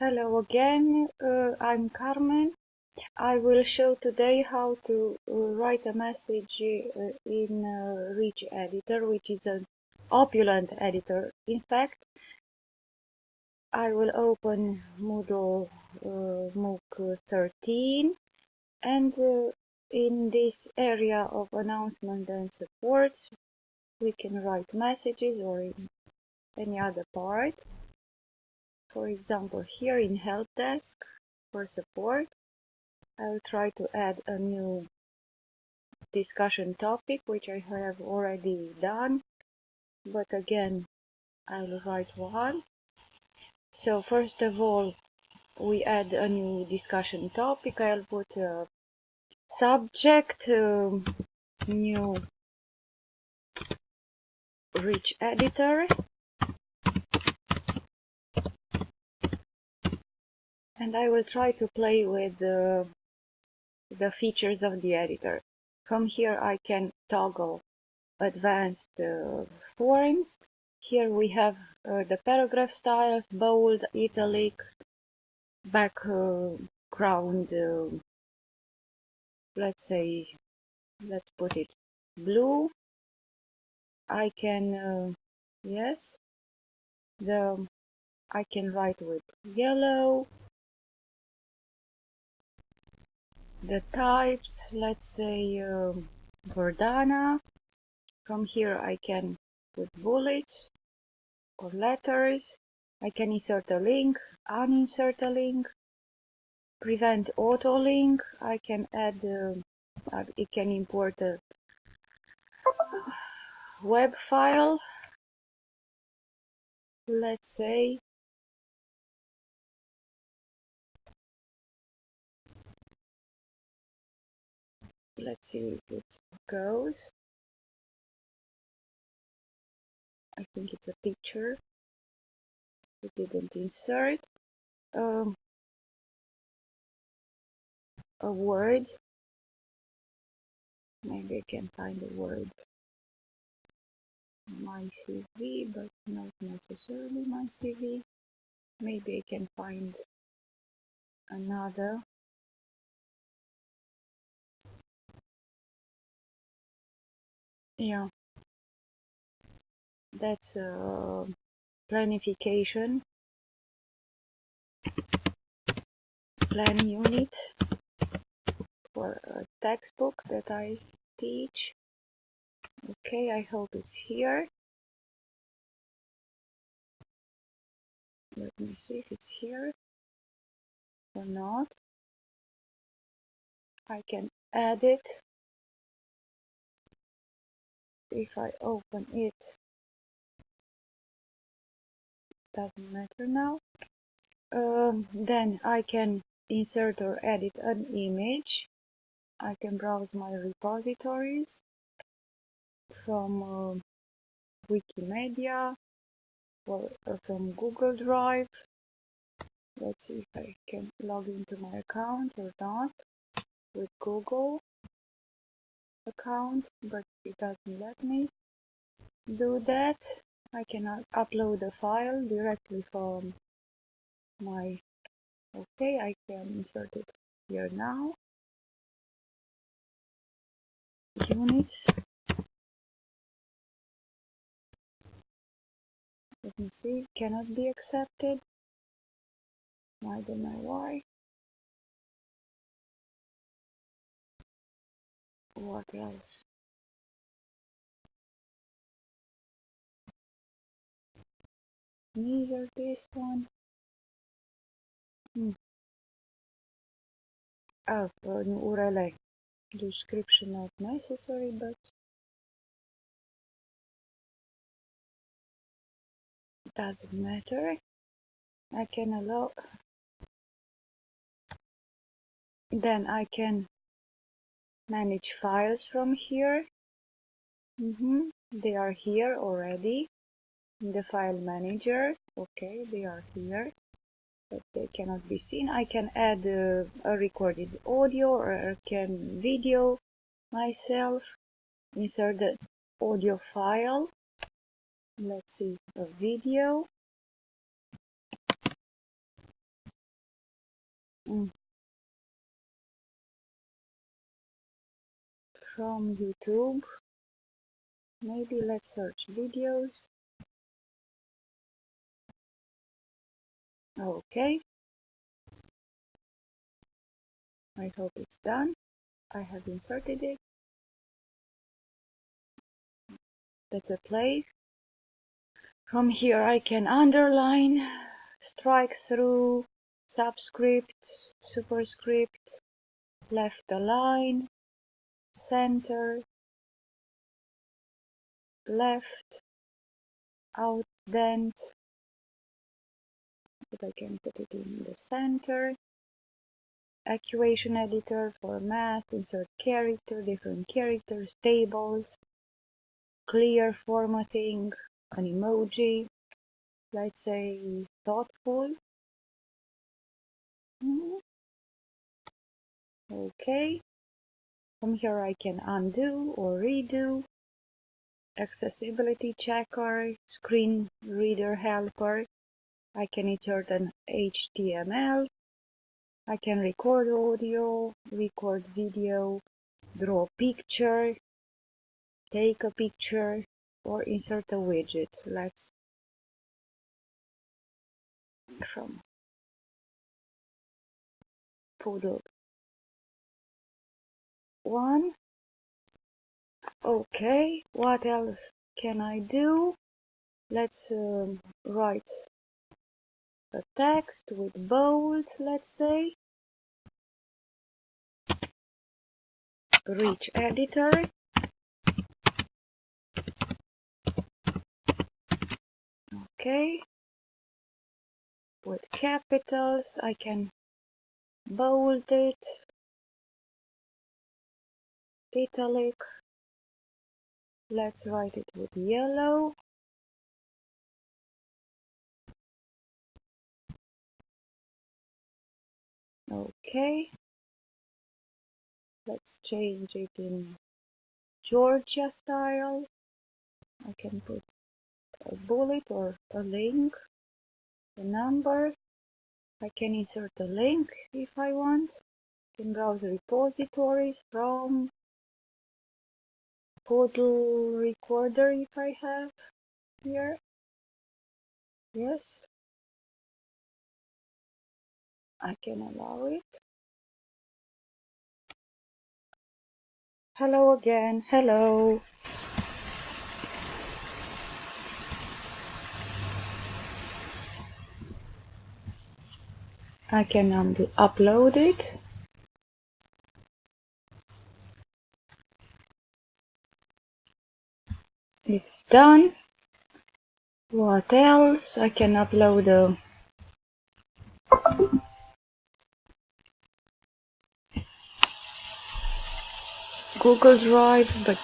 Hello again, I'm Carmen. I will show today how to write a message in Rich Editor, which is an opulent editor. In fact, I will open Moodle MOOC 13, and in this area of announcement and supports, we can write messages or in any other part. For example, here in Help Desk for support, I'll try to add a new discussion topic, which I have already done, but again, I'll write one. So first of all, we add a new discussion topic. I'll put a subject, new Rich Editor, and I will try to play with the features of the editor. From here I can toggle advanced forms. Here we have the paragraph styles, bold, italic, background, let's put it blue. I can, yes, I can write with yellow. The types, let's say Verdana. From here I can put bullets or letters. I can insert a link, uninsert a link, prevent auto link. I can add, it can import a web file. Let's say let's see if it goes. I think it's a picture. It didn't insert. A word. Maybe I can find a word. My CV, but not necessarily my CV. Maybe I can find another. Yeah, that's a planification plan unit for a textbook that I teach. Okay, I hope it's here. Let me see if it's here or not. I can add it. If I open it, doesn't matter now. Then I can insert or edit an image. I can browse my repositories from Wikimedia or from Google Drive. Let's see if I can log into my account or not with Google account, but it doesn't let me do that. I cannot upload a file directly from my, okay, I can insert it here now. Unit. Let me see, cannot be accepted. I don't know why. What else? Neither this one. Oh, an URL. Description not necessary, but doesn't matter. I can allow. Then I can manage files from here. They are here already in the file manager. Okay, they are here, but they cannot be seen. I can add a recorded audio, or I can video myself, insert the audio file. Let's see, a video. From YouTube. Maybe let's search videos. Okay. I hope it's done. I have inserted it. That's a place. From here I can underline, strike through, subscript, superscript, left align, center, left, outdent, but I can put it in the center. Acquisition editor, format, insert character, different characters, tables, clear formatting, an emoji, let's say thoughtful. Okay. From here I can undo or redo, accessibility checker, screen reader helper. I can insert an HTML. I can record audio, record video, draw a picture, take a picture, or insert a widget. Let's from Poodle 1. Okay, what else can I do? Let's write a text with bold, let's say. Rich editor. Okay. With capitals, I can bold it, italic. Let's write it with yellow. Okay. Let's change it in Georgia style. I can put a bullet or a link, a number. I can insert a link if I want. I can browse repositories from Poodle Recorder if I have here. Yes. I can allow it. Hello again. Hello. I can upload it. It's done. What else? I can upload a Google Drive, but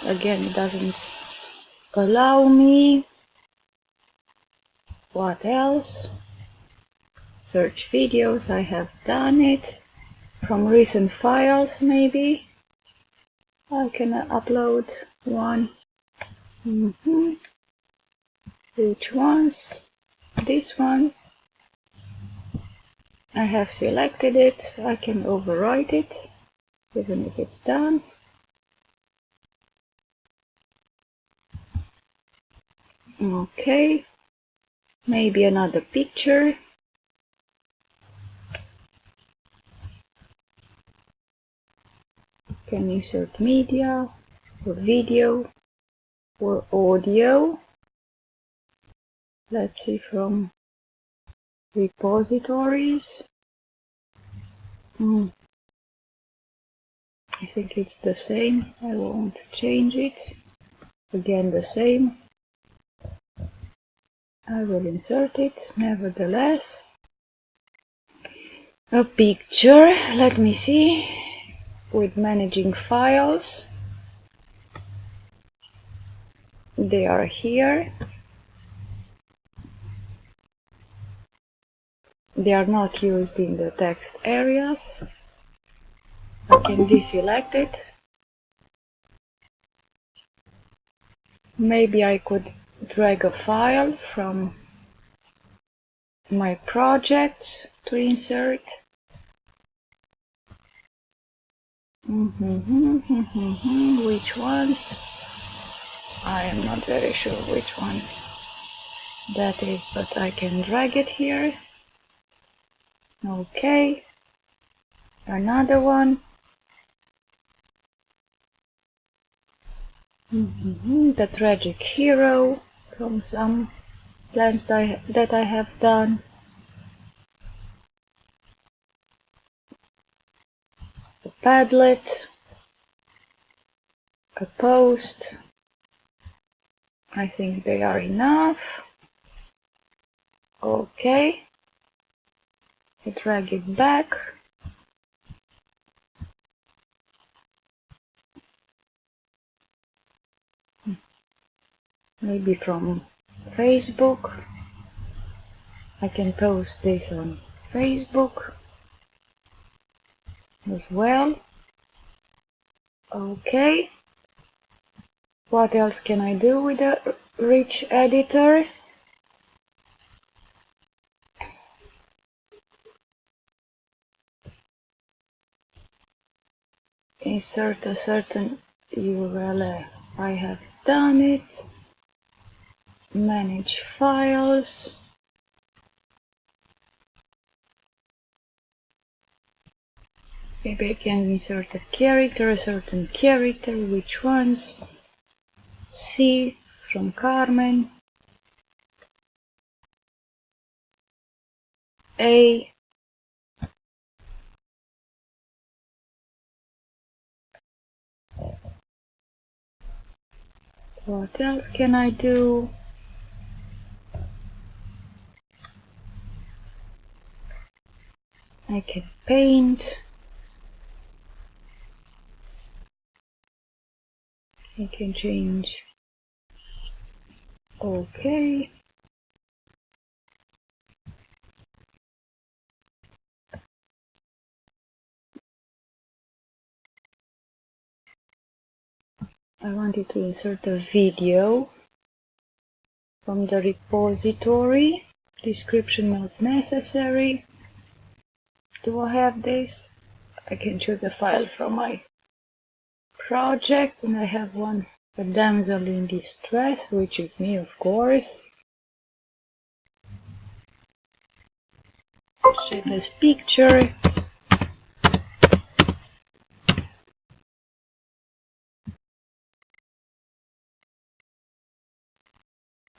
it doesn't allow me. What else? Search videos. I have done it. From recent files, maybe I can upload one. Which ones? This one. I have selected it. I can overwrite it, even if it's done. Okay. Maybe another picture. Can insert media or video or audio. Let's see from repositories. I think it's the same. I won't change it. Again, the same. I will insert it nevertheless. A picture. Let me see. With managing files. They are here. They are not used in the text areas. I can deselect it. Maybe I could drag a file from my projects to insert. Which ones? I am not very sure which one that is, but I can drag it here. Okay, another one. The tragic hero from some plans that I have done. A Padlet, a post. I think they are enough. Okay, I drag it back. Maybe from Facebook. I can post this on Facebook as well. Okay. What else can I do with the rich editor? Insert a certain URL. I have done it. Manage files. Maybe I can insert a certain character. Which ones? C from Carmen. A. What else can I do? I can paint. I can change. Okay. I wanted to insert a video from the repository. Description not necessary. Do I have this? I can choose a file from my project, and I have one, a damsel in distress, which is me, of course. Save this picture.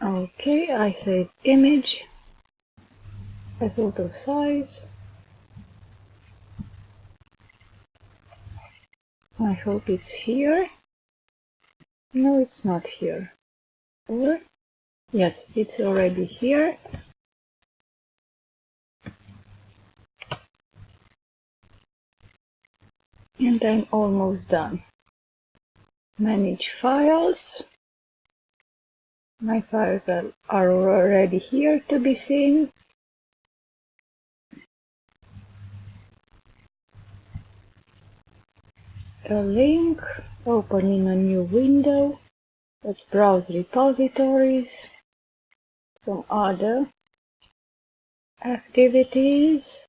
Okay, I save image as auto size. I hope it's here. No, it's not here. Or yes, it's already here. And I'm almost done. Manage files. My files are already here to be seen. A link, opening a new window. Let's browse repositories from other activities.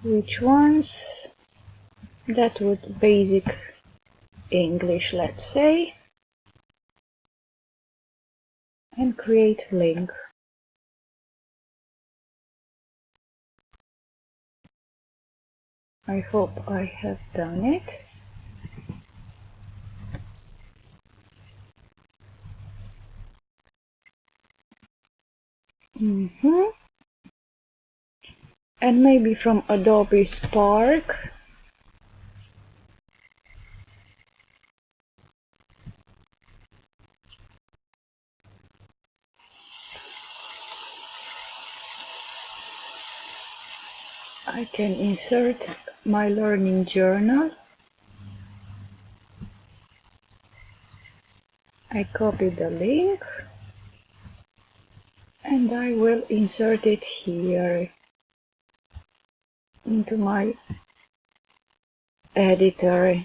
Which ones? That would basic English, let's say. And create link. I hope I have done it. And maybe from Adobe Spark. I can insert my learning journal. I copy the link and I will insert it here into my editor.